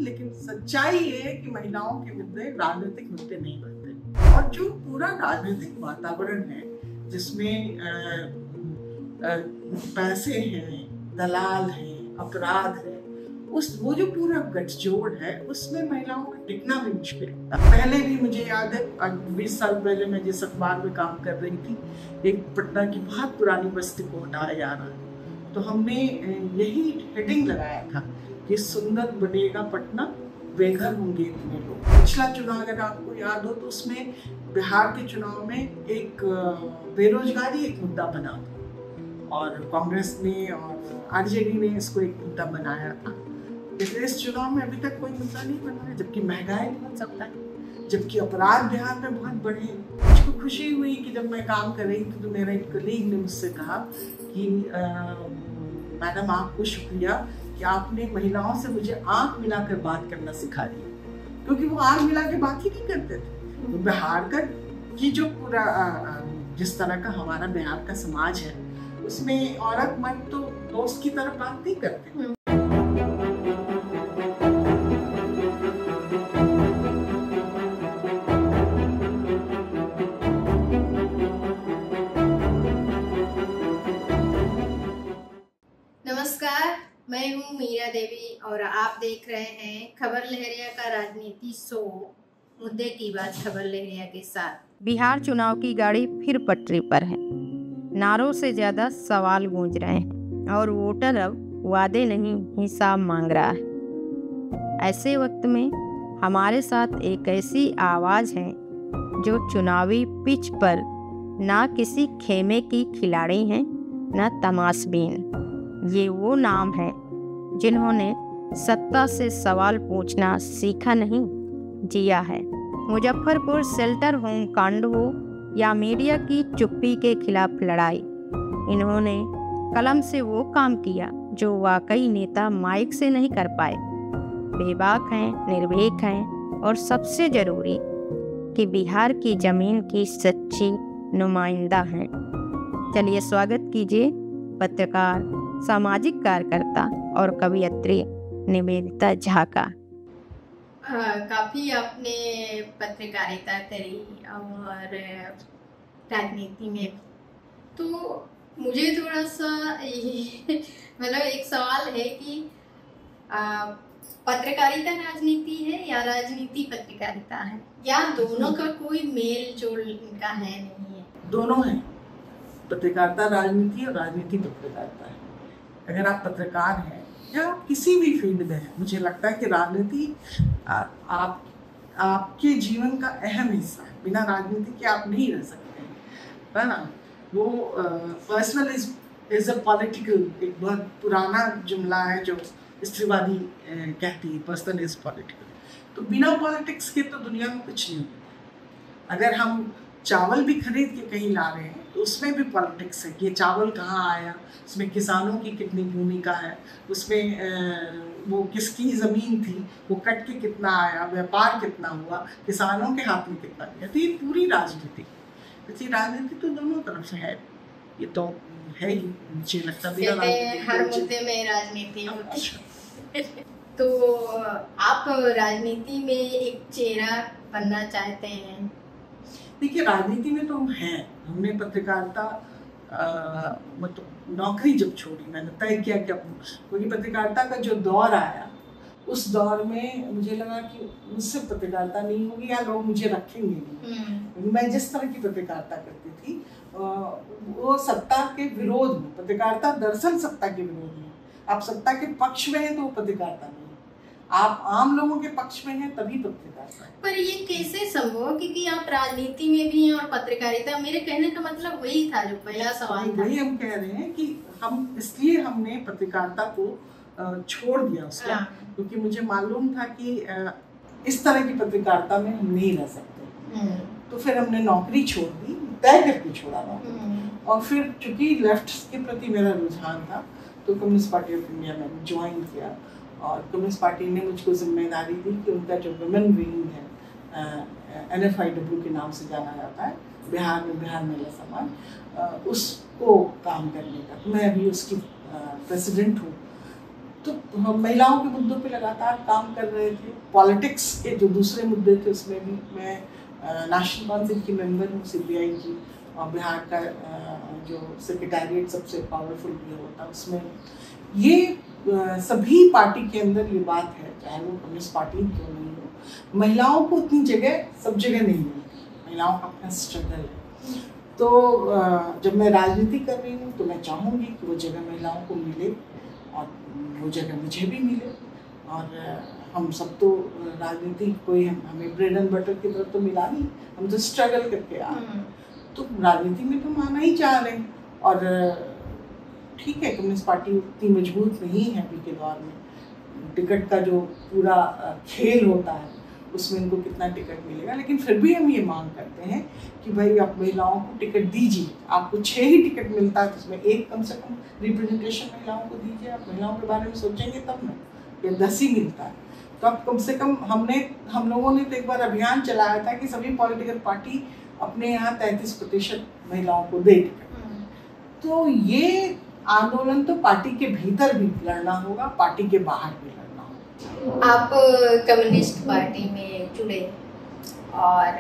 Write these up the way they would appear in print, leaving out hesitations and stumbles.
लेकिन सच्चाई ये है कि महिलाओं के मुद्दे राजनीतिक मुद्दे नहीं बनते। और जो पूरा राजनीतिक वातावरण है जिसमें पैसे हैं, दलाल हैं, अपराध है, वो जो पूरा गठजोड़ है उसमें महिलाओं का टिकना भी मुश्किल है। पहले भी मुझे याद है 20 साल पहले मैं जिस अखबार में काम कर रही थी, एक पटना की बहुत पुरानी बस्ती को हटाया जा रहा है, तो हमने यही हेडिंग लगाया था कि सुंदर बनेगा पटना, बेघर होंगे इतने लोग। पिछला चुनाव अगर आपको याद हो तो उसमें बिहार के चुनाव में एक बेरोजगारी एक मुद्दा बना था और कांग्रेस ने और आरजेडी ने इसको एक मुद्दा बनाया था। लेकिन इस चुनाव में अभी तक कोई मुद्दा नहीं बना है, जबकि महंगाई बहुत ज्यादा है, जबकि अपराध बिहार में बहुत बढ़े हैं। मुझको खुशी हुई कि जब मैं काम कर रही थी तो मेरा एक कलीग ने मुझसे कहा कि मैडम आपको शुक्रिया कि आपने महिलाओं से मुझे आंख मिलाकर बात करना सिखा दिया, क्योंकि वो आंख मिला के बात ही नहीं करते थे। तो बिहार का की जो पूरा जिस तरह का हमारा बिहार का समाज है उसमें औरत मर्द तो दोस्त की तरह बात नहीं करते। नमस्कार, मैं हूँ मीरा देवी और आप देख रहे हैं खबर लहरिया का राजनीति शो मुद्दे की बात खबर लहरिया के साथ। बिहार चुनाव की गाड़ी फिर पटरी पर है। नारों से ज्यादा सवाल गूंज रहे हैं और वोटर अब वादे नहीं हिसाब मांग रहा है। ऐसे वक्त में हमारे साथ एक ऐसी आवाज है जो चुनावी पिच पर ना किसी खेमे की खिलाड़ी हैं ना तमाशबीन। ये वो नाम है जिन्होंने सत्ता से सवाल पूछना सीखा नहीं, जिया है। मुजफ्फरपुर शेल्टर होम कांड हो या मीडिया की चुप्पी के खिलाफ लड़ाई, इन्होंने कलम से वो काम किया जो वाकई नेता माइक से नहीं कर पाए। बेबाक हैं, निर्भीक हैं और सबसे जरूरी कि बिहार की जमीन की सच्ची नुमाइंदा हैं। चलिए स्वागत कीजिए पत्रकार, सामाजिक कार्यकर्ता और कवयित्री निवेदिता झा का। काफ़ी आपने पत्रकारिता करी और राजनीति में, तो मुझे थोड़ा सा मतलब एक सवाल है कि पत्रकारिता राजनीति है या राजनीति पत्रकारिता है, या दोनों का कोई मेल जोल इनका है नहीं है? दोनों है, पत्रकारिता राजनीति और राजनीति पत्रकारिता है। अगर आप पत्रकार हैं या आप किसी भी फील्ड में हैं, मुझे लगता है कि राजनीति आपके जीवन का अहम हिस्सा है। बिना राजनीति के आप नहीं रह सकते, है ना। वो पर्सनल इज अ पॉलिटिकल, एक बहुत पुराना जुमला है जो स्त्रीवादी कहती है, पर्सनल इज पॉलिटिकल। तो बिना पॉलिटिक्स के तो दुनिया में कुछ नहीं होता। अगर हम चावल भी खरीद के कहीं ला रहे हैं तो उसमें भी पॉलिटिक्स है कि ये चावल कहाँ आया, उसमें किसानों की कितनी भूमिका है, उसमें वो किसकी ज़मीन थी, वो कट के कितना आया, व्यापार कितना हुआ, किसानों के हाथ में कितना गया। तो ये पूरी राजनीति, इसलिए राजनीति तो दोनों तरफ से है। ये तो है ही, मुझे लगता है हर मुद्दे में राजनीति होती है। तो आप राजनीति में एक चेहरा बनना चाहते हैं? देखिए, राजनीति में तो हम हैं। हमने पत्रकारिता मतलब नौकरी जब छोड़ी, मैंने तय किया कि क्योंकि पत्रकारिता का जो दौर आया उस दौर में मुझे लगा कि मुझसे पत्रकारिता नहीं होगी या लोग मुझे रखेंगे नहीं। मैं जिस तरह की पत्रकारिता करती थी वो सत्ता के विरोध में, पत्रकारिता दरअसल सत्ता के विरोध में। आप सत्ता के पक्ष में हैं तो वो पत्रकारिता नहीं, आप आम लोगों के पक्ष में हैं तभी पत्रकारिता है। पर ये कैसे संभव, क्योंकि आप राजनीति में भी हैं और पत्रकारिता, मेरे कहने का मतलब वही था जो पहला सवाल था। वही हम कह रहे हैं कि हम इसलिए हमने पत्रकारिता को छोड़ दिया उसको, क्योंकि मुझे मालूम था कि इस तरह की पत्रकारिता में हम नहीं रह सकते। तो फिर हमने नौकरी छोड़ दी, तय करके छोड़ा नौकरी। और फिर चूंकि लेफ्ट के प्रति मेरा रुझान था तो कम्युनिस्ट पार्टी ऑफ इंडिया में ज्वाइन किया और कम्युनिस्ट पार्टी ने मुझको जिम्मेदारी दी कि उनका जो वुमेन विंग है, NFIW के नाम से जाना जाता है बिहार में, बिहार महिला समाज, उसको काम करने का। तो मैं अभी उसकी प्रेसिडेंट हूँ। तो हम महिलाओं के मुद्दों पे लगातार काम कर रहे थे। पॉलिटिक्स के जो दूसरे मुद्दे थे उसमें भी मैं नेशनल काउंसिल की मेंबर हूँ, CPI की, और बिहार का जो सेक्रेटेरिएट सबसे पावरफुल भी होता है उसमें ये सभी पार्टी के अंदर ये बात है, चाहे वो कम्युनिस्ट पार्टी क्यों नहीं हो, महिलाओं को उतनी जगह सब जगह नहीं मिलती, महिलाओं का अपना स्ट्रगल है। तो जब मैं राजनीति कर रही हूँ तो मैं चाहूँगी कि वो जगह महिलाओं को मिले और वो जगह मुझे भी मिले। और हम सब तो राजनीति कोई हमें ब्रेड एंड बटर की तरफ तो मिला नहीं, हम तो स्ट्रगल करके आ रहे हैं, तो राजनीति में तो आना ही चाह रहे हैं। और ठीक है, कम्युनिस्ट पार्टी उतनी मजबूत नहीं है अभी के दौर में, टिकट का जो पूरा खेल होता है उसमें इनको कितना टिकट मिलेगा, लेकिन फिर भी हम ये मांग करते हैं कि भाई आप महिलाओं को टिकट दीजिए। आपको 6 ही टिकट मिलता है तो उसमें एक कम से कम रिप्रेजेंटेशन महिलाओं को दीजिए। आप महिलाओं के बारे में सोचेंगे तब ना, या 10 ही मिलता है तो आप कम से कम हम लोगों ने तो एक बार अभियान चलाया था कि सभी पॉलिटिकल पार्टी अपने यहाँ 33% महिलाओं को दे टिकट। तो ये आंदोलन तो पार्टी के भीतर भी लड़ना होगा, पार्टी के बाहर भी लड़ना होगा। आप कम्युनिस्ट पार्टी में जुड़े और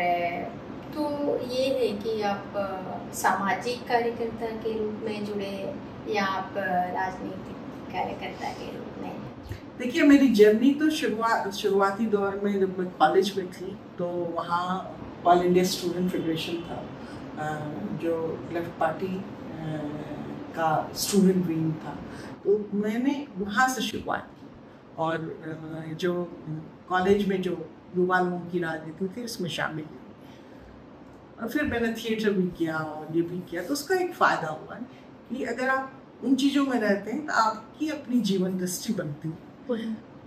तो ये है कि आप सामाजिक कार्यकर्ता के रूप में जुड़े या आप राजनीतिक कार्यकर्ता के रूप में? देखिए, मेरी जर्नी तो शुरुआती दौर में जब मैं कॉलेज में थी तो वहाँ ऑल इंडिया स्टूडेंट फेडरेशन था, जो लेफ्ट पार्टी का स्टूडेंट विंग था, तो मैंने वहाँ से शुरुआत की। और जो कॉलेज में जो युवा लोगों की राजनीति थी उसमें शामिल हुई, और फिर मैंने थिएटर भी किया और ये भी किया। तो उसका एक फ़ायदा हुआ कि अगर आप उन चीज़ों में रहते हैं तो आपकी अपनी जीवन दृष्टि बनती है।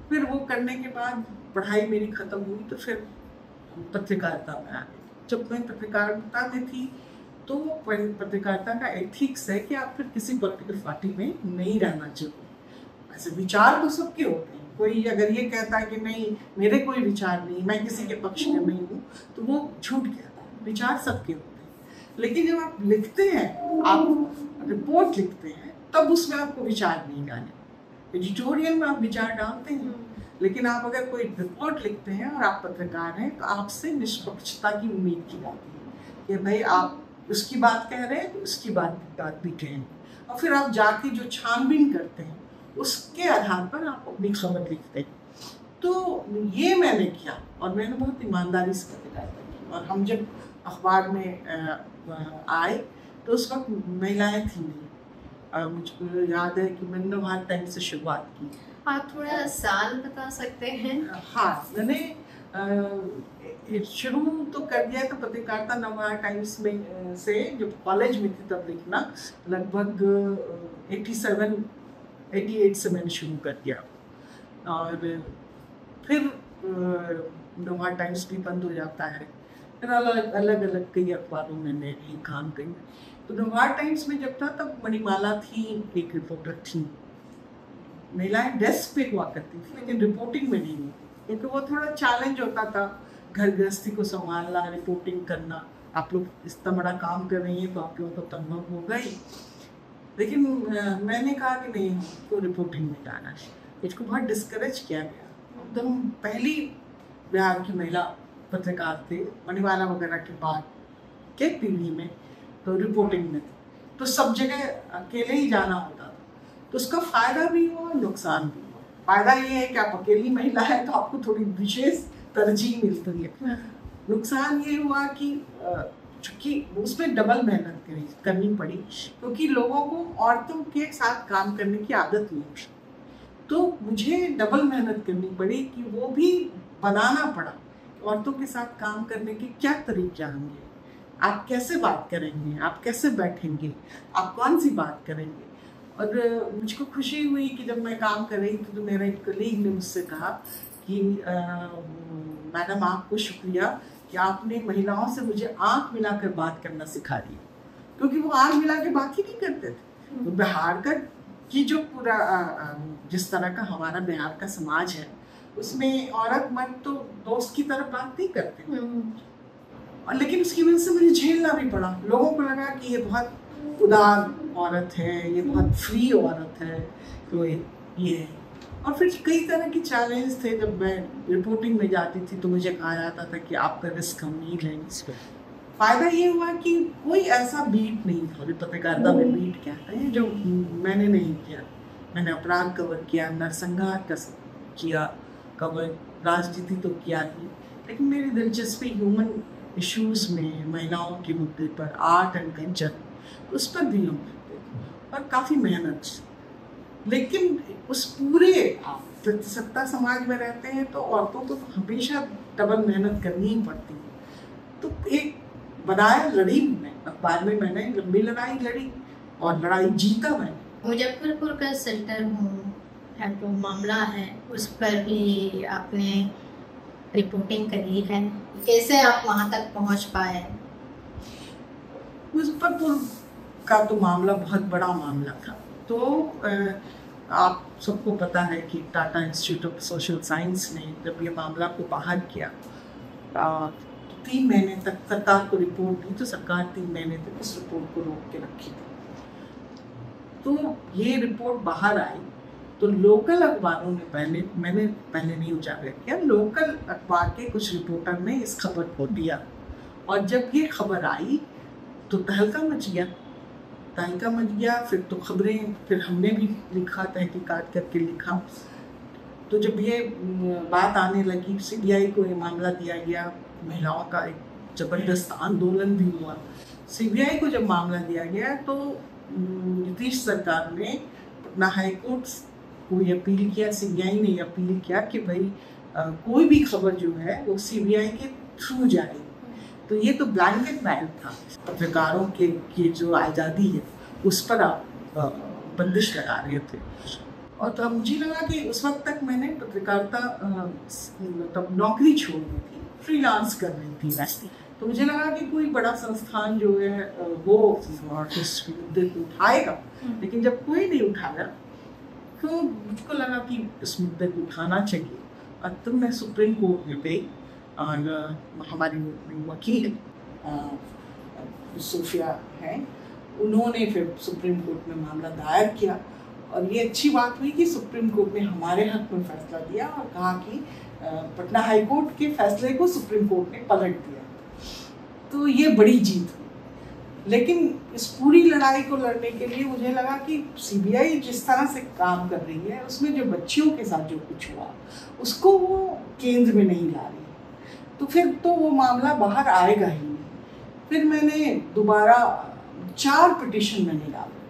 फिर वो करने के बाद पढ़ाई मेरी ख़त्म हुई तो फिर पत्रकारिता में आ गई। जब मैं पत्रकारिता में थी तो पत्रकारिता का एथिक्स है कि आप फिर किसी पॉलिटिकल पार्टी में नहीं रहना चाहिए। ऐसे विचार तो सबके होते हैं, कोई अगर ये कहता है कि नहीं मेरे कोई विचार नहीं, मैं किसी के पक्ष में नहीं हूँ, तो वो झूठ कहता है। विचार सबके होते हैं, लेकिन जब आप लिखते हैं, आप रिपोर्ट लिखते हैं, तब उसमें आपको विचार नहीं डालने। एडिटोरियल में आप विचार डालते हैं, लेकिन आप अगर कोई रिपोर्ट लिखते हैं और आप पत्रकार हैं तो आपसे निष्पक्षता की उम्मीद की जाती है कि भाई आप उसकी बात कह रहे हैं तो उसकी बात भी कहें, और फिर आप जाके जो छानबीन करते हैं उसके आधार पर आप अपनी खबर लिखते हैं। तो ये मैंने किया और मैंने बहुत ईमानदारी से पत्रकारिता की। और हम जब अखबार में आए तो उस वक्त महिलाएं थी नहीं, और मुझको याद है कि मैंने नवभारत टाइम्स से शुरुआत की। आप थोड़ा साल बता सकते हैं? हाँ, मैंने शुरू तो कर दिया था पत्रकारिता नवभारत टाइम्स में से, जब कॉलेज में थी तब लिखना, लगभग 88 से मैंने शुरू कर दिया। और फिर नवभारत टाइम्स भी बंद हो जाता है, फिर अलग अलग कई अखबारों में मैंने काम करी। तो नवभारत टाइम्स में जब था तब मणिमाला थी, एक रिपोर्टर थी। महिलाएं डेस्क पे हुआ करती थी लेकिन रिपोर्टिंग में नहीं होती, क्योंकि वो थोड़ा चैलेंज होता था, घर गृहस्थी को संभालना, रिपोर्टिंग करना। आप लोग इतना बड़ा काम कर रही हैं तो आप लोगों को तनख्वाह हो गई। लेकिन मैंने कहा कि नहीं, हमको रिपोर्टिंग में जाना है। इसको बहुत डिस्करेज किया गया। एकदम पहली बिहार की महिला पत्रकार थे, मणिमाला वगैरह के बाद के पीढ़ी में तो रिपोर्टिंग में थे, तो सब जगह अकेले ही जाना होता था। तो उसका फ़ायदा भी हुआ, नुकसान भी हुआ। फ़ायदा ये है कि आप अकेली महिला है तो आपको थोड़ी विशेष तरजीह मिलती है। नुकसान ये हुआ कि चूँकि उसमें डबल मेहनत करनी पड़ी, क्योंकि लोगों को औरतों के साथ काम करने की आदत नहीं थी। तो मुझे डबल मेहनत करनी पड़ी कि वो भी बनाना पड़ा। औरतों के साथ काम करने के क्या तरीके होंगे, आप कैसे बात करेंगे, आप कैसे बैठेंगे, आप कौन सी बात करेंगे। और मुझको खुशी हुई कि जब मैं काम कर रही थी तो मेरा एक कलीग ने मुझसे कहा कि मैडम आपको शुक्रिया कि आपने महिलाओं से मुझे आंख मिलाकर बात करना सिखा दिया, क्योंकि वो आंख मिला के बात ही नहीं करते थे। तो बिहार का कि जो पूरा जिस तरह का हमारा बिहार का समाज है उसमें औरत मर्द तो दोस्त की तरह बात नहीं करते। और लेकिन उसकी वजह से मुझे झेलना भी पड़ा। लोगों को लगा कि ये बहुत उदार औरत है, ये बहुत फ्री औरत है, तो ये और फिर कई तरह के चैलेंज थे। जब मैं रिपोर्टिंग में जाती थी तो मुझे कहा जाता था कि आपका रिस्क हम नहीं लेंगे इस पर। फ़ायदा ये हुआ कि कोई ऐसा बीट नहीं था, पत्रकारिता में बीट क्या है जो मैंने नहीं किया। मैंने अपराध कवर किया, नरसंहार का किया कवर, राजनीति तो किया ही, लेकिन मेरी दिलचस्पी ह्यूमन इश्यूज़ में, महिलाओं के मुद्दे पर, आर्ट एंड कल्चर, उस पर भी हम करते थे और काफ़ी मेहनत। लेकिन उस पूरे सत्ता समाज में रहते हैं तो औरतों को तो हमेशा डबल मेहनत करनी ही पड़ती है। तो एक बनाया, लड़ी मैं अखबार में, मैंने लंबी लड़ाई लड़ी और लड़ाई जीता मैंने। मुजफ्फरपुर का सेल्टर होम जो मामला है उस पर भी आपने रिपोर्टिंग करी है, कैसे आप वहाँ तक पहुँच पाए? मुजफ्फरपुर का तो मामला बहुत बड़ा मामला था। तो आप सबको पता है कि Tata institute of social science ने जब ये मामला को बाहर किया तो 3 महीने तक सरकार को रिपोर्ट दी, तो सरकार 3 महीने तक इस रिपोर्ट को रोक के रखी थी। तो ये रिपोर्ट बाहर आई तो लोकल अखबारों ने मैंने पहले नहीं उजागर किया, लोकल अखबार के कुछ रिपोर्टर ने इस खबर को दिया और जब ये खबर आई तो तहलका मच गया। फिर तो खबरें, फिर हमने भी लिखा, तहकीकात करके लिखा। तो जब ये बात आने लगी, सीबीआई को ये मामला दिया गया, महिलाओं का एक ज़बरदस्त आंदोलन भी हुआ। सीबीआई को जब मामला दिया गया तो नीतीश सरकार ने पटना हाईकोर्ट को ये अपील किया, सीबीआई ने अपील किया कि भाई कोई भी खबर जो है वो सीबीआई के थ्रू जाए। तो ये तो ब्लैंकेट बैन था, पत्रकारों की जो आज़ादी है उस पर आप बंदिश लगा रहे थे। और तो मुझे लगा कि उस वक्त तक मैंने पत्रकारिता मतलब नौकरी छोड़ दी थी, फ्रीलांस कर रही थी वैसे। तो मुझे लगा कि कोई बड़ा संस्थान जो है वो इस मुद्दे को उठाएगा, लेकिन जब कोई नहीं उठाया तो मुझको लगा कि इस मुद्दे को उठाना चाहिए। और तो मैं सुप्रीम कोर्ट में गई और हमारी वकील सोफिया हैं, उन्होंने फिर सुप्रीम कोर्ट में मामला दायर किया। और ये अच्छी बात हुई कि सुप्रीम कोर्ट ने हमारे हक में फैसला दिया और कहा कि पटना हाईकोर्ट के फैसले को सुप्रीम कोर्ट ने पलट दिया। तो ये बड़ी जीत हुई। लेकिन इस पूरी लड़ाई को लड़ने के लिए मुझे लगा कि सीबीआई जिस तरह से काम कर रही है उसमें जो बच्चियों के साथ जो कुछ हुआ उसको वो केंद्र में नहीं ला रही, तो फिर तो वो मामला बाहर आएगा ही नहीं। फिर मैंने दोबारा 4 पिटीशन मैंने डाले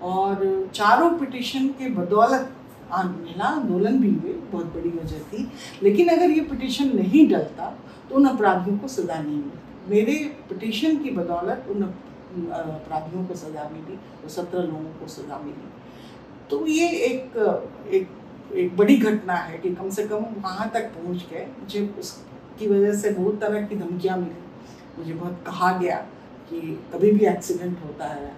और चारों पिटीशन के बदौलत महिला आंदोलन भी हुए, बहुत बड़ी वजह थी। लेकिन अगर ये पिटीशन नहीं डलता तो उन अपराधियों को सज़ा नहीं मिलती। मेरे पिटीशन की बदौलत उन अपराधियों को सज़ा मिली, तो 17 लोगों को सज़ा मिली। तो ये एक बड़ी घटना है कि कम से कम वहाँ तक पहुँच गए। मुझे उसकी वजह से बहुत तरह की धमकियाँ मिली। मुझे बहुत कहा गया कि कभी भी एक्सीडेंट होता है।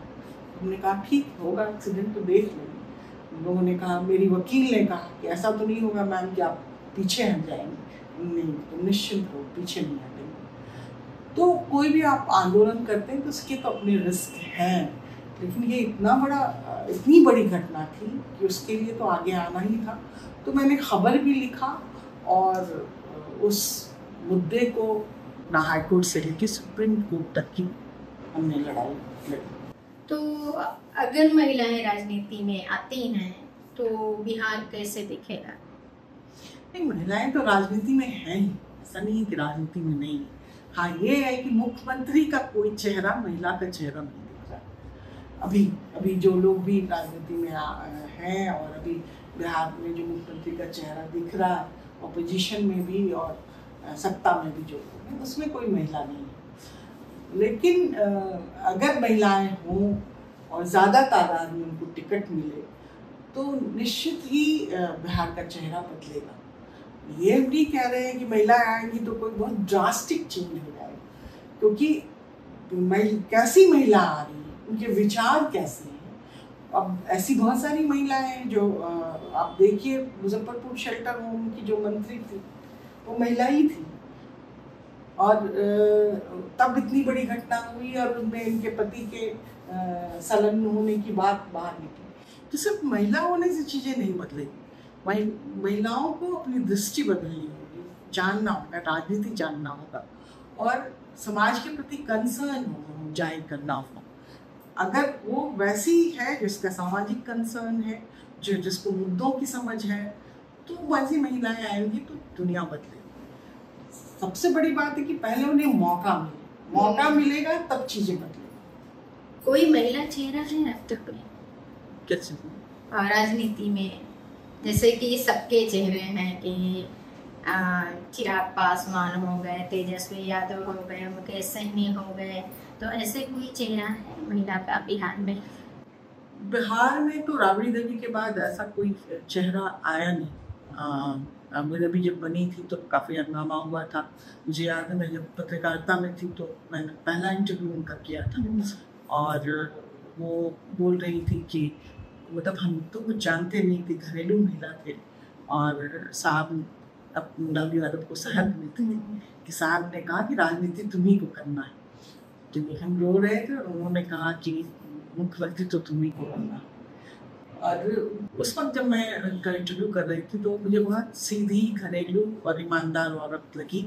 हमने कहा ठीक होगा, एक्सीडेंट तो देख लेंगे। लोगों ने कहा, मेरी वकील ने कहा कि ऐसा तो नहीं होगा मैम कि आप पीछे हट जाएंगे। नहीं, तो निश्चिंत हो, पीछे नहीं हटेंगे। तो कोई भी आप आंदोलन करते हैं तो उसके तो अपने रिस्क हैं, लेकिन ये इतनी बड़ी घटना थी कि उसके लिए तो आगे आना ही था। तो मैंने खबर भी लिखा और उस मुद्दे को ना हाईकोर्ट से लेकर सुप्रीम कोर्ट तक की हमने लड़ाई लड़ी। तो अगर महिलाएं राजनीति में आती हैं तो बिहार कैसे दिखेगा? नहीं, महिलाएं तो राजनीति में हैं ही, ऐसा नहीं है कि राजनीति में नहीं है। हाँ, ये है कि मुख्यमंत्री का कोई चेहरा, महिला का चेहरा नहीं दिख रहा। अभी जो लोग भी राजनीति में हैं और अभी बिहार में जो मुख्यमंत्री का चेहरा दिख रहा है, अपोजिशन में भी और सत्ता में भी जो लोग हैं, उसमें कोई महिला नहीं है। लेकिन अगर महिलाएं हों और ज़्यादा तादाद में उनको टिकट मिले तो निश्चित ही बिहार का चेहरा बदलेगा। ये भी कह रहे हैं कि महिलाएं आएंगी तो कोई बहुत ड्रास्टिक चेंज हो जाएगा, क्योंकि कैसी महिला आ रही है, उनके विचार कैसे हैं। अब ऐसी बहुत सारी महिलाएं हैं जो आप देखिए, मुजफ्फरपुर शेल्टर होम की जो मंत्री थी वो महिला ही थी और तब इतनी बड़ी घटना हुई और उनमें इनके पति के संलग्न होने की बात बाहर निकली। तो सिर्फ महिला होने से चीज़ें नहीं बदलेगी। महिलाओं को अपनी दृष्टि बदलनी होगी, जानना होगा, राजनीति जानना होगा और समाज के प्रति कंसर्न जाहिर करना होगा। अगर वो वैसी है जिसका सामाजिक कंसर्न है, जिसको मुद्दों की समझ है, तो वैसी महिलाएं आएंगी तो दुनिया बदलेगी। सबसे बड़ी बात है कि पहले उन्हें मौका मिलेगा तब चीजें बदलेगी। कोई महिला चेहरा है अब तक में कैसे राजनीति में? जैसे कि सबके चेहरे हैं कि चिराग पासवान हो गए, तेजस्वी यादव हो गए, मुकेश सहनी हो गए, तो ऐसे कोई चेहरा है महिला का बिहार में? बिहार में तो राबड़ी देवी के बाद ऐसा कोई चेहरा आया नहीं। राबड़ी देवी जब बनी थी तो काफ़ी हंगामा हुआ था। मुझे याद है मैं जब पत्रकारिता में थी तो मैंने पहला इंटरव्यू उनका किया था और वो बोल रही थी कि मतलब हम तो कुछ जानते नहीं थे, घरेलू महिला थे और साहब लालू यादव को सहद देते थे कि साहब ने कहा कि राजनीति तुम्ही को करना है। तो हम रो रहे थे और उन्होंने कहा कि मुख्यमंत्री तो तुम्ही को करना। और उस वक्त जब मैं उनका इंटरव्यू कर रही थी तो मुझे बहुत सीधी, घरेलू और ईमानदार औरत लगी।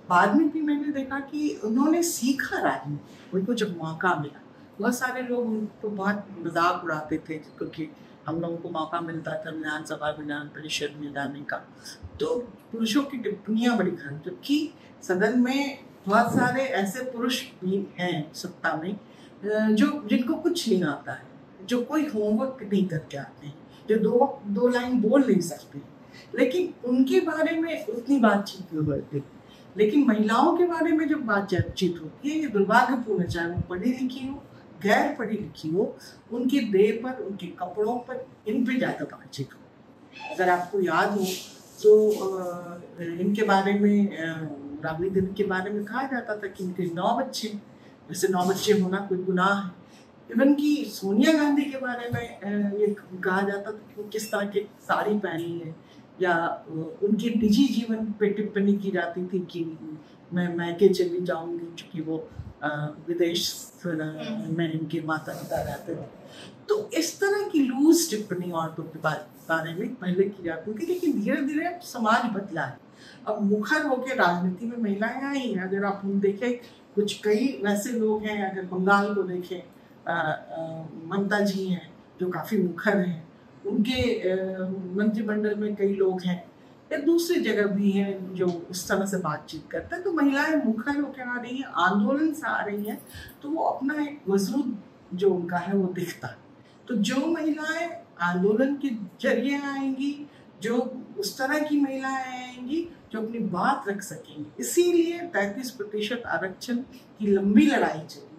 बाद में भी मैंने देखा कि उन्होंने सीखा राजनीति, उनको जब मौका मिला। बहुत सारे लोग उनको बहुत मजाक उड़ाते थे क्योंकि हम लोगों को मौका मिलता था विधानसभा, विधान परिषद में जाने का, तो पुरुषों की टिप्पणियां बड़ी खराब, जबकि सदन में बहुत सारे ऐसे पुरुष भी हैं सत्ता में जिनको कुछ नहीं आता है, जो कोई होमवर्क नहीं करके आते हैं, जो दो लाइन बोल नहीं सकते, लेकिन उनके बारे में उतनी बातचीत नहीं होती। लेकिन महिलाओं के बारे में जब बातचीत होती है, ये दुर्भाग्यपूर्ण है, चाहे वो पढ़ी लिखी हो, गैर पढ़ी लिखी हो, उनके देह पर, उनके कपड़ों पर, इन पे ज़्यादा बातचीत हो। अगर आपको याद हो तो इनके बारे में, राबड़ी देवी के बारे में कहा जाता था कि इनके 9 बच्चे, वैसे 9 बच्चे होना कोई गुनाह है। इवन कि सोनिया गांधी के बारे में ये कहा जाता था कि वो किस तरह की साड़ी पहनी है, या उनके निजी जीवन पे टिप्पणी की जाती थी कि मैं मैके चली जाऊंगी, क्योंकि वो विदेश में इनके माता पिता रहते थे। तो इस तरह की लूज टिप्पणी औरतों के बारे में पहले की जाती थी, लेकिन धीरे धीरे समाज बदला है। अब मुखर होकर राजनीति में महिलाएं आई हैं। अगर आप देखें कुछ कई वैसे लोग हैं, अगर बंगाल को देखें, ममता जी हैं जो काफ़ी मुखर हैं, उनके मंत्रिमंडल में कई लोग हैं, या दूसरी जगह भी हैं जो इस तरह से बातचीत करते हैं। तो महिलाएं मुखर होकर आ रही हैं, आंदोलन से आ रही हैं, तो वो अपना एक वजूद जो उनका है वो दिखता है। तो जो महिलाएं आंदोलन के जरिए आएंगी, जो उस तरह की महिलाएं आएंगी जो अपनी बात रख सकेंगी, इसीलिए 33% आरक्षण की लंबी लड़ाई चली,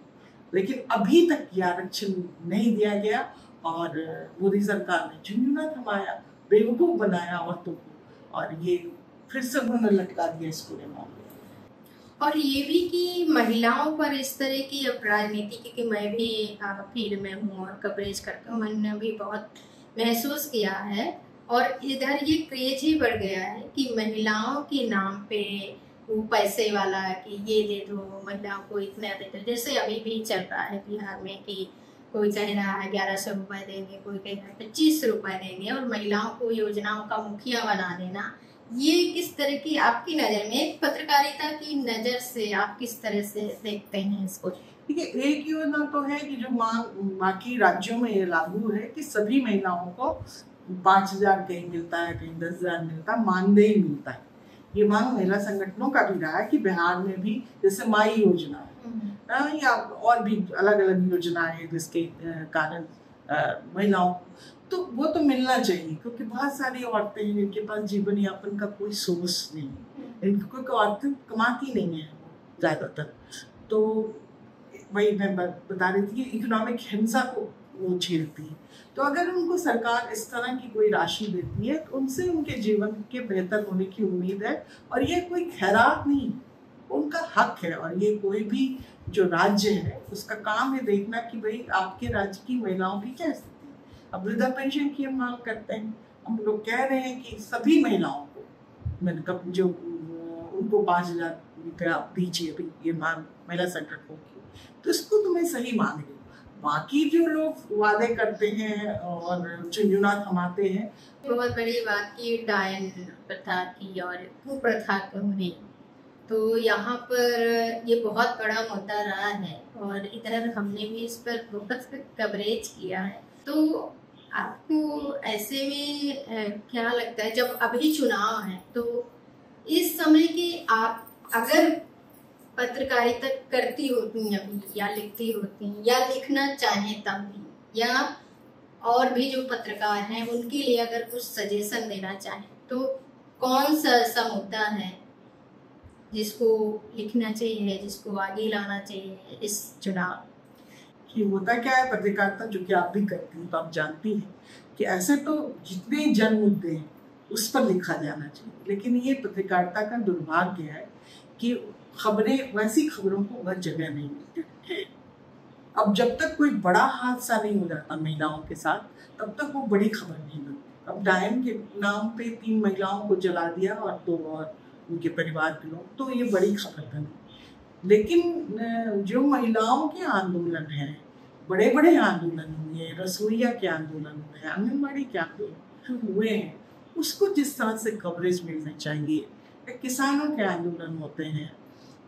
लेकिन अभी तक ये आरक्षण नहीं दिया गया और मोदी सरकार ने झुंझुना थमाया, बेवकूफ बनाया औरतों को, और ये फिर से उन्होंने लटका दिया इस पूरे मामले। और ये भी कि महिलाओं पर इस तरह की अब राजनीति, क्योंकि मैं भी फील्ड में हूँ और कवरेज करके मैंने भी बहुत महसूस किया है, और इधर ये क्रेज ही बढ़ गया है कि महिलाओं के नाम पे वो पैसे वाला कि ये दे दो, महिलाओं को इतना दे दो। जैसे अभी भी चल रहा है बिहार में कि कोई कह रहा है 1100 रुपये देंगे, कोई कह रहा है 25 रुपये देंगे, और महिलाओं को योजनाओं का मुखिया बना देना। ये किस तरह की आपकी नज़र में, पत्रकारिता की नज़र से आप किस तरह से देखते हैं इसको? देखिए, एक योजना तो है कि जो बाकी राज्यों में ये लागू है कि सभी महिलाओं को 5000 कहीं मिलता है, कहीं 10,000 मिलता है, मानदेय मिलता है। ये मांग महिला संगठनों का भी रहा है कि बिहार में भी जैसे माई योजना है या और भी अलग अलग योजनाएं हैं जिसके कारण महिलाओं, तो वो तो मिलना चाहिए, क्योंकि बहुत सारी औरतें हैं जिनके पास जीवन यापन का कोई सोर्स नहीं है, क्योंकि औरतें कमाती नहीं है ज़्यादातर। तो वही मैं बता रही थी कि इकोनॉमिक हिंसा को वो झेलती है। तो अगर उनको सरकार इस तरह की कोई राशि देती है तो उनसे उनके जीवन के बेहतर होने की उम्मीद है, और ये कोई खैरात नहीं, उनका हक है। और ये कोई भी जो राज्य है उसका काम है देखना कि भाई आपके राज्य की महिलाओं की क्या स्थिति है। अब वृद्धा पेंशन की हम मांग करते हैं, हम लोग कह रहे हैं कि सभी महिलाओं को, मैंने कब जो उनको 5000 रुपया आप दीजिए, अभी ये मांग महिला संगठनों की, तो इसको तो मैं सही मान रही हूँ। बाकी जो लोग वादे करते हैं और झुंझुना थमाते हैं, बहुत बड़ी बात की डायन प्रथा की और कुप्रथा कहूँगी, तो यहाँ पर ये बहुत बड़ा मुद्दा रहा है और इधर हमने भी इस पर बहुत कवरेज किया है। तो आपको ऐसे में क्या लगता है, जब अभी चुनाव है तो इस समय की आप अगर पत्रकारिता करती होती अभी या लिखती होती या लिखना चाहें तब भी, या और भी जो पत्रकार हैं उनके लिए अगर कुछ सजेशन देना चाहें, तो कौन सा ऐसा मुद्दा है जिसको लिखना चाहिए, जिसको आगे लाना चाहिए इस चुनाव? कि होता क्या है पत्रकारिता, जो कि आप भी करती हैं तो आप जानती हैं कि ऐसे तो जितने जन मुद्दे हैं उस पर लिखा जाना चाहिए, लेकिन ये पत्रकारिता का दुर्भाग्य है कि खबरें, वैसी खबरों को वह जगह नहीं मिलती। अब जब तक कोई बड़ा हादसा नहीं हो जाता महिलाओं के साथ, तब तक वो बड़ी खबर नहीं बनती। अब डायन के नाम पे 3 महिलाओं को जला दिया और 2 और उनके परिवार के लोग, तो ये बड़ी खबर बनी। लेकिन जो महिलाओं के आंदोलन हैं, बड़े बड़े आंदोलन हुए, रसोईया के आंदोलन हुए, आंगनबाड़ी के आंदोलन हुए हैं, उसको जिस तरह से कवरेज मिलना चाहिए, किसानों के आंदोलन होते हैं,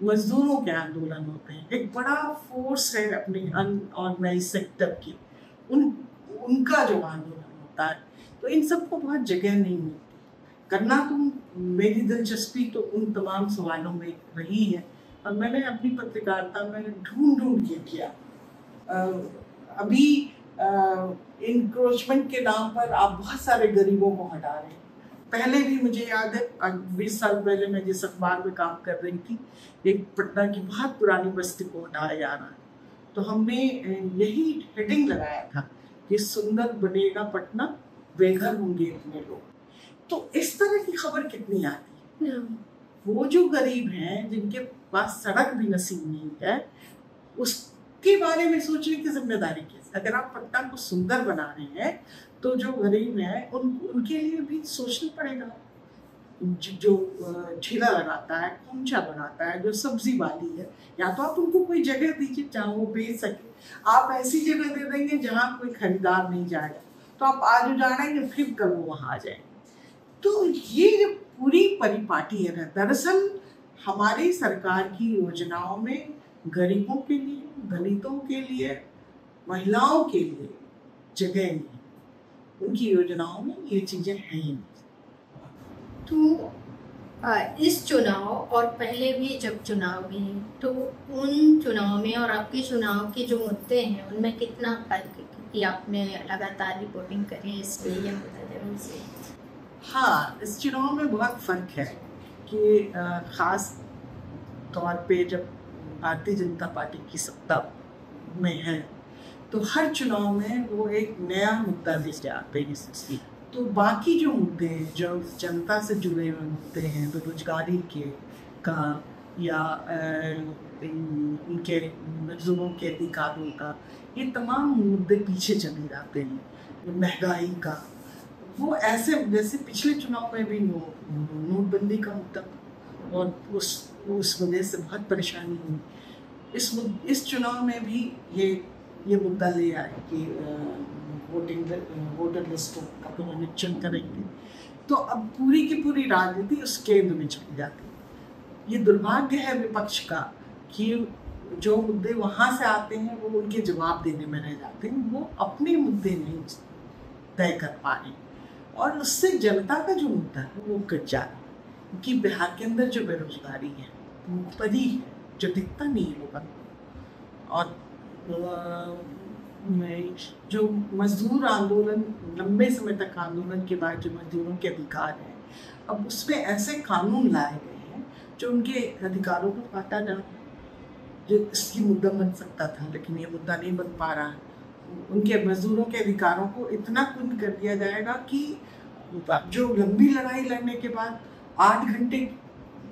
मजदूरों के आंदोलन होते हैं, एक बड़ा फोर्स है अपने अनऑर्गेनाइज सेक्टर की, उनका जो आंदोलन होता है, तो इन सबको बहुत जगह नहीं मिलती। करना तो मेरी दिलचस्पी तो उन तमाम सवालों में रही है और मैंने अपनी पत्रकारिता में ढूंढ के किया। अभी इंक्रोचमेंट के नाम पर आप बहुत सारे गरीबों को हटा रहे हैं। पहले भी मुझे याद है, 20 साल पहले मैं जिस अखबार में काम कर रही थी, एक पटना की बहुत पुरानी बस्ती को हटाया जा रहा है, तो हमने यही हेडिंग लगाया था कि सुंदर बनेगा पटना, बेघर होंगे इतने लोग। तो इस तरह की खबर कितनी आती है। वो जो गरीब हैं जिनके पास सड़क भी नसीब नहीं है, उसके बारे में सोचने की जिम्मेदारी क्या? अगर आप पटना को सुंदर बना रहे हैं तो जो गरीब हैं उनके लिए भी सोचना पड़ेगा। जो ठेला लगाता है, खोमचा बनाता है, जो सब्जी वाली है, या तो आप उनको कोई जगह दीजिए जहाँ वो बेच सके। आप ऐसी जगह दे देंगे जहाँ कोई खरीदार नहीं जाएगा, तो आप आज जानेंगे फिर कल वो वहाँ आ जाएंगे। तो ये जो पूरी परिपाटी है ना, दरअसल हमारी सरकार की योजनाओं में गरीबों के लिए, दलितों के लिए, महिलाओं के लिए जगह नहीं, उनकी योजनाओं में ये चीजें हैं ही नहीं। तो इस चुनाव और पहले भी जब चुनाव भी, तो उन चुनाव में और आपके चुनाव के जो मुद्दे हैं उनमें कितना फर्क है? कि आपने लगातार रिपोर्टिंग करी, इसलिए ये मुद्दा जरूर से। हाँ, इस चुनाव में बहुत फर्क है कि खास तौर पे जब भारतीय जनता पार्टी की सत्ता में है तो हर चुनाव में वो एक नया मुद्दा लेके आते हैं। तो बाकी जो मुद्दे हैं, जो जनता से जुड़े हुए मुद्दे हैं, बेरोजगारी के का या उनके मजदूरों के अधिकारों का, ये तमाम मुद्दे पीछे चले जाते हैं। महंगाई का, वो ऐसे जैसे पिछले चुनाव में भी नोटबंदी का मुद्दा, और उस वजह से बहुत परेशानी हुई। इस चुनाव में भी ये मुद्दा ले आए कि वोटर लिस्टों का पुनरीक्षण करेंगे। तो अब पूरी की पूरी राजनीति उस केंद्र में चली जाती है। ये दुर्भाग्य है विपक्ष का कि जो मुद्दे वहाँ से आते हैं वो उनके जवाब देने में रह जाते हैं, वो अपने मुद्दे नहीं तय कर पा रहे, और उससे जनता का जो मुद्दा है वो कट जा रहा है। क्योंकि बिहार के अंदर जो बेरोजगारी है वो बड़ी है, जो दिखता नहीं है लोगों को। और जो मजदूर आंदोलन, लंबे समय तक आंदोलन के बाद जो मजदूरों के अधिकार हैं, अब उसमें ऐसे कानून लाए गए हैं जो उनके अधिकारों को काटा जा रहा है। जो इसकी मुद्दा बन सकता था, लेकिन ये मुद्दा नहीं बन पा रहा है। उनके मजदूरों के अधिकारों को इतना कुंद कर दिया जाएगा कि जो लंबी लड़ाई लड़ने के बाद 8 घंटे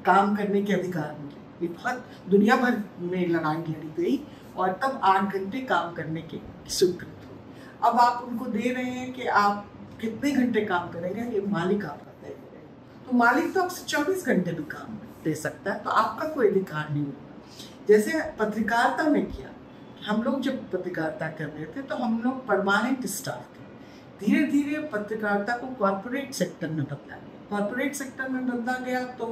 काम करने के अधिकार मिले, ये बहुत दुनिया भर में लड़ाई लड़ी गई और तब 8 घंटे काम करने के स्वीकृत हुए। अब आप उनको दे रहे हैं कि आप कितने घंटे काम करेंगे, ये मालिक आपका तय करेगा। तो मालिक तो आपसे 24 घंटे भी काम दे सकता है, तो आपका कोई अधिकार नहीं होगा। जैसे पत्रकारिता में किया, हम लोग जब पत्रकारिता कर रहे थे तो हम लोग परमानेंट स्टाफ थे। धीरे धीरे पत्रकारिता को कॉर्पोरेट सेक्टर में बदला गया। कॉर्पोरेट सेक्टर में बदला गया तो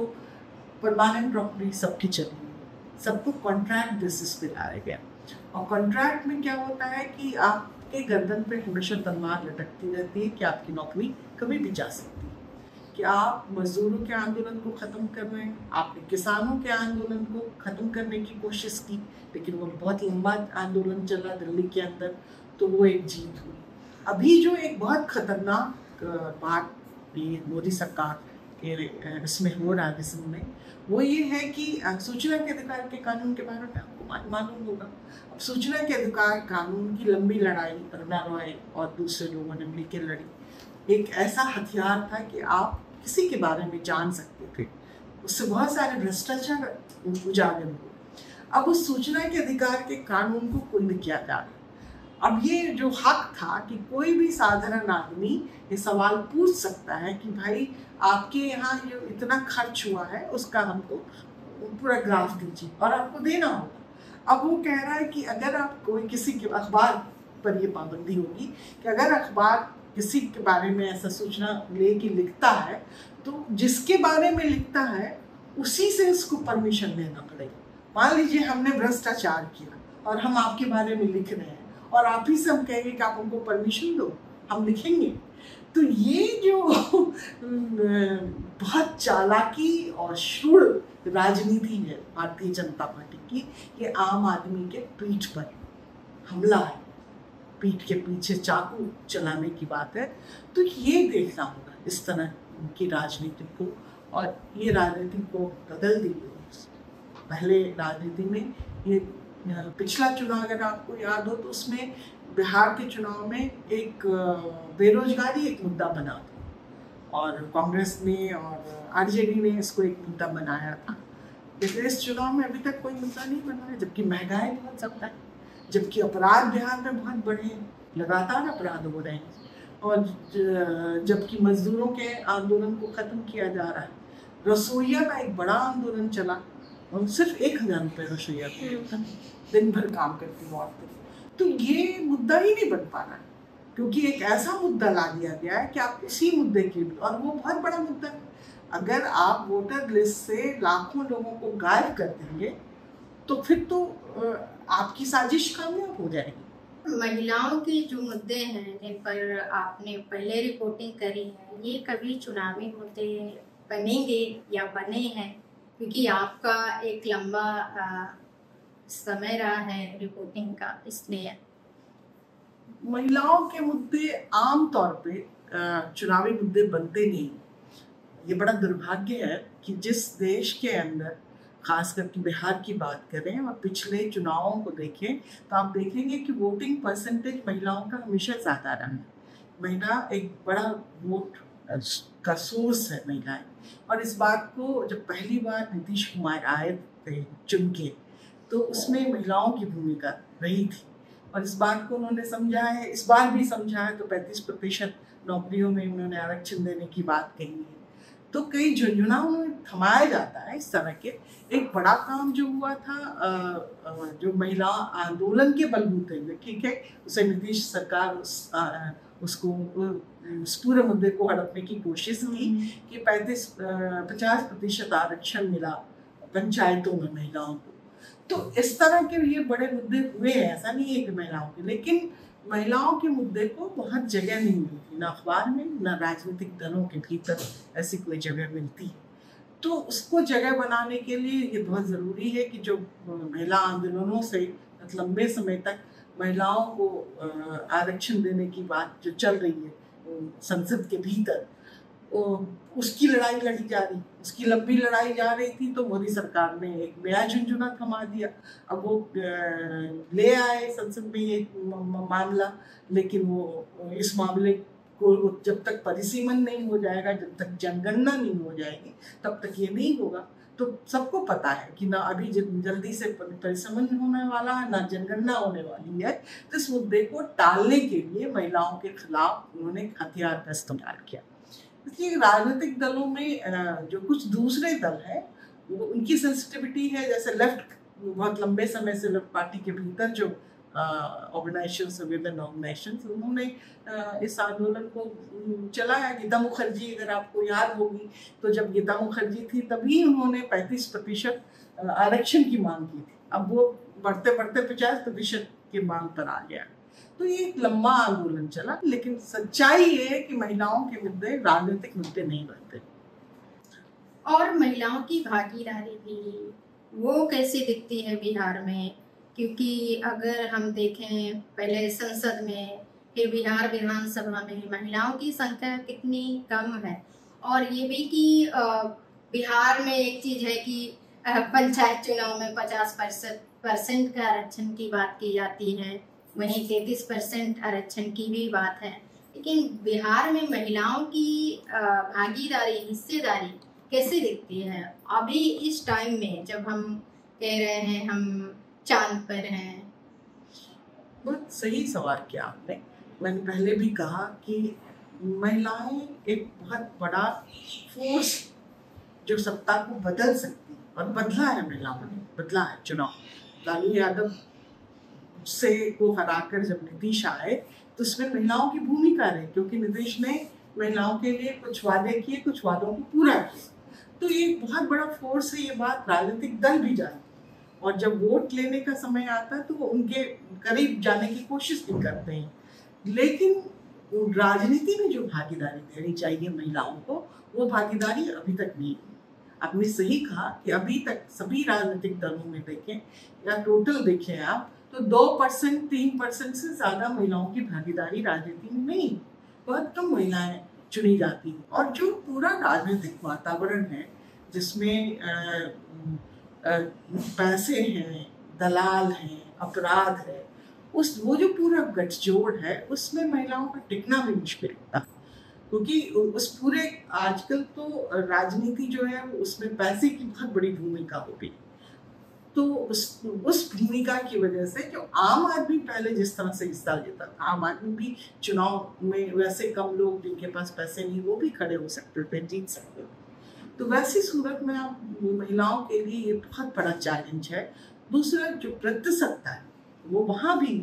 परमानेंट नौकरी सबकी चली गई, सबको कॉन्ट्रैक्ट बेसिस पे लाया गया। और कॉन्ट्रैक्ट में क्या होता है कि आपके गर्दन पे हमेशा तलवार लटकती रहती है कि आपकी नौकरी कभी भी जा सकती है, कि आप मजदूरों के आंदोलन को ख़त्म कर रहे हैं, आपने किसानों के आंदोलन को ख़त्म करने की कोशिश की, लेकिन वो बहुत लंबा आंदोलन चला दिल्ली के अंदर, तो वो एक जीत हुई। अभी जो एक बहुत खतरनाक बात ये मोदी सरकार के इसमें हो रहा है इसमें में, वो ये है कि सूचना के अधिकार के कानून के बारे में आपको मालूम होगा। अब सूचना के अधिकार कानून की लंबी लड़ाई अरुणा रॉय और दूसरे लोगों ने मिलकर लड़ी। एक ऐसा हथियार था कि आप किसी के बारे में जान सकते थे, उससे बहुत सारे भ्रष्टाचार उजागर हुए। अब उस सूचना के अधिकार के कानून को कुंद किया जा रहा। अब ये जो हक था कि कोई भी साधारण आदमी ये सवाल पूछ सकता है कि भाई आपके यहाँ ये इतना खर्च हुआ है, उसका हमको पूरा ग्राफ दीजिए और आपको देना होगा। अब वो कह रहा है कि अगर आप कोई किसी के अखबार पर ये पाबंदी होगी कि अगर अखबार किसी के बारे में ऐसा सूचना लेके लिखता है तो जिसके बारे में लिखता है उसी से उसको परमिशन लेना पड़ेगा। मान लीजिए हमने भ्रष्टाचार किया और हम आपके बारे में लिख रहे हैं और आप ही से हम कहेंगे कि आप हमको परमिशन दो, हम लिखेंगे। तो ये जो बहुत चालाकी और शूर राजनीति है भारतीय जनता पार्टी की, ये आम आदमी के पीठ पर हमला है, पीठ के पीछे चाकू चलाने की बात है। तो ये देखना होगा इस तरह की राजनीति को, और ये राजनीति को बदल दी गई। पहले राजनीति में ये पिछला चुनाव अगर आपको याद हो तो उसमें बिहार के चुनाव में एक बेरोजगारी एक मुद्दा बना था और कांग्रेस ने और आरजेडी ने इसको एक मुद्दा बनाया था। लेकिन इस चुनाव में अभी तक कोई मुद्दा नहीं बना है, जबकि महंगाई बहुत ज़्यादा है, जबकि अपराध बिहार में बहुत बढ़े हैं, लगातार अपराध हो रहे हैं, और जबकि मजदूरों के आंदोलन को ख़त्म किया जा रहा है। रसोइया का एक बड़ा आंदोलन चला और सिर्फ 1000 रुपये रसोइया को दिन भर काम करती औरतें। तो ये मुद्दा ही नहीं बन पा रहा है क्योंकि एक ऐसा मुद्दा ला दिया गया है कि आप इसी मुद्दे के लिए, और वो बहुत बड़ा मुद्दा है, अगर आप वोटर लिस्ट से लाखों लोगों को गायब कर देंगे तो फिर तो आपकी साजिश कामयाब हो जाएगी। महिलाओं के जो मुद्दे हैं जिन पर आपने पहले रिपोर्टिंग करी है, ये कभी चुनावी मुद्दे बनेंगे या बने हैं? क्योंकि आपका एक लंबा समय रहा है रिपोर्टिंग का, इसलिए महिलाओं के मुद्दे आम तौर पे चुनावी मुद्दे बनते नहीं। ये बड़ा दुर्भाग्य है कि जिस देश के अंदर, खास करके बिहार की बात करें और पिछले चुनावों को देखें, तो आप देखेंगे कि वोटिंग परसेंटेज महिलाओं का हमेशा ज़्यादा रहा है। महिला एक बड़ा वोट का सोर्स है महिलाएं, और इस बात को जब पहली बार नीतीश कुमार आए थे चुन के, तो उसमें महिलाओं की भूमिका रही थी और इस बात को उन्होंने समझा है, इस बार भी समझा है। तो 35% नौकरियों में उन्होंने आरक्षण देने की बात कही है। तो कई झुंझुनाओं में थमाया जाता है इस तरह के। एक बड़ा काम जो हुआ था, जो महिला आंदोलन के बलबूते हुए, ठीक है, उसे नीतीश सरकार उसको उस पूरे मुद्दे को हड़पने की कोशिश की कि 50% आरक्षण मिला पंचायतों में महिलाओं को। तो इस तरह के ये बड़े मुद्दे हुए हैं, ऐसा नहीं है कि महिलाओं के, लेकिन महिलाओं के मुद्दे को बहुत जगह नहीं मिलती, ना अखबार में, ना राजनीतिक दलों के भीतर ऐसी कोई जगह मिलती है। तो उसको जगह बनाने के लिए ये बहुत ज़रूरी है कि जो महिला आंदोलनों से लंबे समय तक महिलाओं को आरक्षण देने की बात जो चल रही है संसद के भीतर, उसकी लड़ाई लड़ी जा रही, उसकी लंबी लड़ाई जा रही थी। तो मोदी सरकार ने एक नया झुंझुना थमा दिया। अब वो ले आए संसद में ये मामला, लेकिन वो इस मामले को जब तक परिसीमन नहीं हो जाएगा, जब तक जनगणना नहीं हो जाएगी, तब तक ये नहीं होगा। तो सबको पता है कि ना अभी जल्दी से परिसीमन होने वाला है, ना जनगणना होने वाली है। तो इस मुद्दे को टालने के लिए महिलाओं के खिलाफ उन्होंने हथियार का इस्तेमाल किया। इसलिए राजनीतिक दलों में जो कुछ दूसरे दल हैं, उनकी सेंसिटिविटी है, जैसे लेफ्ट बहुत लंबे समय से लेफ्ट पार्टी के भीतर जो ऑर्गेनाइजेशन विमेन ऑर्गेनाइजेशन, उन्होंने इस आंदोलन को चलाया। गीता मुखर्जी, अगर आपको याद होगी, तो जब गीता मुखर्जी थी तभी उन्होंने 35% आरक्षण की मांग की थी। अब वो बढ़ते बढ़ते 50% की मांग पर आ गया। तो ये एक लंबा आंदोलन चला, लेकिन सच्चाई ये है कि महिलाओं के मुद्दे राजनीतिक मुद्दे नहीं बनते। और महिलाओं की भागीदारी भी वो कैसी दिखती है बिहार में? क्योंकि अगर हम देखें पहले संसद में, फिर बिहार विधानसभा में महिलाओं की संख्या कितनी कम है। और ये भी कि बिहार में एक चीज़ है कि पंचायत चुनाव में 50% का आरक्षण की बात की जाती है, वहीं 33% आरक्षण की भी बात है। लेकिन बिहार में महिलाओं की भागीदारी, हिस्सेदारी कैसे दिखती है अभी इस टाइम में, जब हम कह रहे हैं हम चांद पर हैं? बहुत सही सवाल किया आपने। मैंने पहले भी कहा कि महिलाएं एक बहुत बड़ा फोर्स जो सत्ता को बदल सकती है, और बदला है महिलाओं ने, बदला है। चुनाव लालू यादव से को हराकर जब नीतीश आए तो उसमें महिलाओं की भूमिका रही, क्योंकि नीतीश ने महिलाओं के लिए कुछ वादे किए, कुछ वादों को पूरा किया। तो ये बहुत बड़ा फोर्स है, ये बात राजनीतिक दल भी जानते, और जब वोट लेने का समय आता है तो वो उनके करीब जाने की कोशिश भी करते हैं। लेकिन राजनीति में जो भागीदारी देनी चाहिए महिलाओं को, वो भागीदारी अभी तक नहीं है। आपने सही कहा कि अभी तक सभी राजनीतिक दलों में देखें या टोटल देखें आप, तो 2%, 3% से ज्यादा महिलाओं की भागीदारी राजनीति में नहीं। बहुत कम महिलाएं चुनी जाती हैं। और जो पूरा राजनीतिक वातावरण है जिसमें पैसे हैं, दलाल हैं, अपराध है, वो जो पूरा गठजोड़ है, उसमें महिलाओं का टिकना भी मुश्किल होता, क्योंकि उस पूरे आजकल तो राजनीति जो है उसमें पैसे की बहुत बड़ी भूमिका हो गई। तो उस भूमिका की वजह से जो आम आदमी पहले जिस तरह से हिस्सा लेता था, आम आदमी भी चुनाव में वैसे कम लोग जिनके पास पैसे नहीं वो भी खड़े हो सकते थे, जीत सकते थे। तो वैसी सूरत में आप महिलाओं के लिए ये बहुत बड़ा चैलेंज है। दूसरा जो प्रतिसत्ता है वो वहाँ भी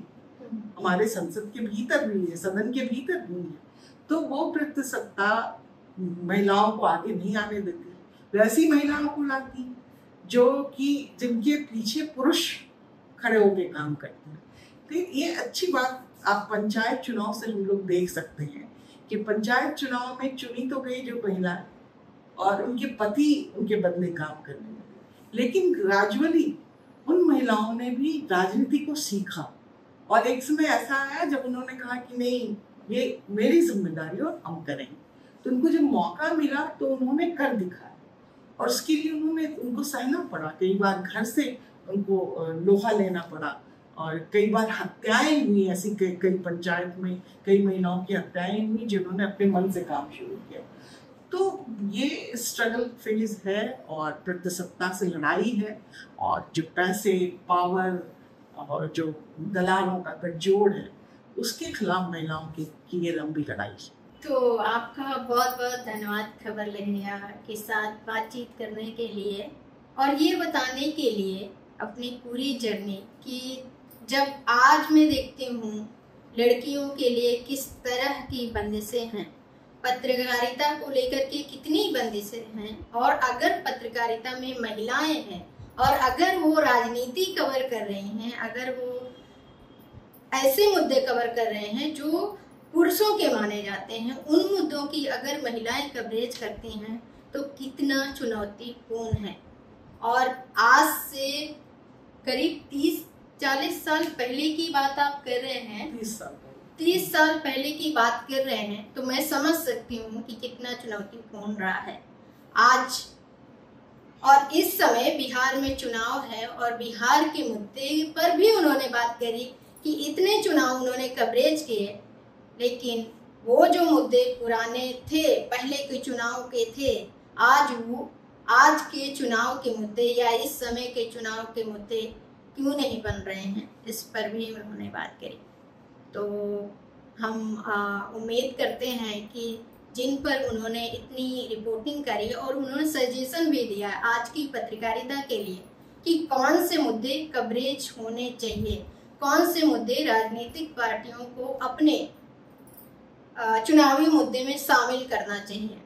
हमारे संसद के भीतर भी है, सदन के भीतर भी है, तो वो प्रतिसत्ता महिलाओं को आगे नहीं आने देती। वैसी महिलाओं को लाती जो कि जिनके पीछे पुरुष खड़े होकर काम करते हैं। तो ये अच्छी बात आप पंचायत चुनाव से हम लोग देख सकते हैं कि पंचायत चुनाव में चुनी तो गई जो महिला और उनके पति उनके बदले काम करने लगे, लेकिन ग्रेजुअली उन महिलाओं ने भी राजनीति को सीखा। और एक समय ऐसा आया जब उन्होंने कहा कि नहीं, ये मेरी जिम्मेदारी और हम करेंगे। तो उनको जब मौका मिला तो उन्होंने कर दिखाया, और उसके लिए उनको सहना पड़ा। कई बार घर से उनको लोहा लेना पड़ा, और कई बार हत्याएं हुई ऐसी, कई पंचायत में कई महिलाओं की हत्याएं हुई जिन्होंने अपने मन से काम शुरू किया। तो ये स्ट्रगल फेज है और प्रतिसत्ता से लड़ाई है, और जो पैसे, पावर और जो दलालों का गठजोड़ है उसके खिलाफ महिलाओं की ये लंबी लड़ाई है। तो आपका बहुत बहुत धन्यवाद खबर लेनिया के साथ बातचीत करने के लिए, और ये बताने के लिए अपनी पूरी जर्नी कि जब आज मैं देखती हूँ लड़कियों के लिए किस तरह की बंदिशें हैं, पत्रकारिता को लेकर के कितनी बंदिशें हैं, और अगर पत्रकारिता में महिलाएं हैं और अगर वो राजनीति कवर कर रही हैं, अगर वो ऐसे मुद्दे कवर कर रहे हैं जो पुरुषों के माने जाते हैं, उन मुद्दों की अगर महिलाएं कवरेज करती हैं तो कितना चुनौतीपूर्ण है। और आज से करीब 30-40 साल पहले की बात आप कर रहे हैं, 30 साल पहले की बात कर रहे हैं, तो मैं समझ सकती हूँ कि कितना चुनौतीपूर्ण रहा है आज। और इस समय बिहार में चुनाव है और बिहार के मुद्दे पर भी उन्होंने बात करी कि इतने चुनाव उन्होंने कवरेज किए, लेकिन वो जो मुद्दे पुराने थे, पहले के चुनाव के थे, आज के चुनाव के मुद्दे या इस समय के चुनाव के मुद्दे क्यों नहीं बन रहे हैं, इस पर भी उन्होंने बात करी। तो हम उम्मीद करते हैं कि जिन पर उन्होंने इतनी रिपोर्टिंग करी और उन्होंने सजेशन भी दिया आज की पत्रकारिता के लिए कि कौन से मुद्दे कवरेज होने चाहिए, कौन से मुद्दे राजनीतिक पार्टियों को अपने चुनावी मुद्दे में शामिल करना चाहिए?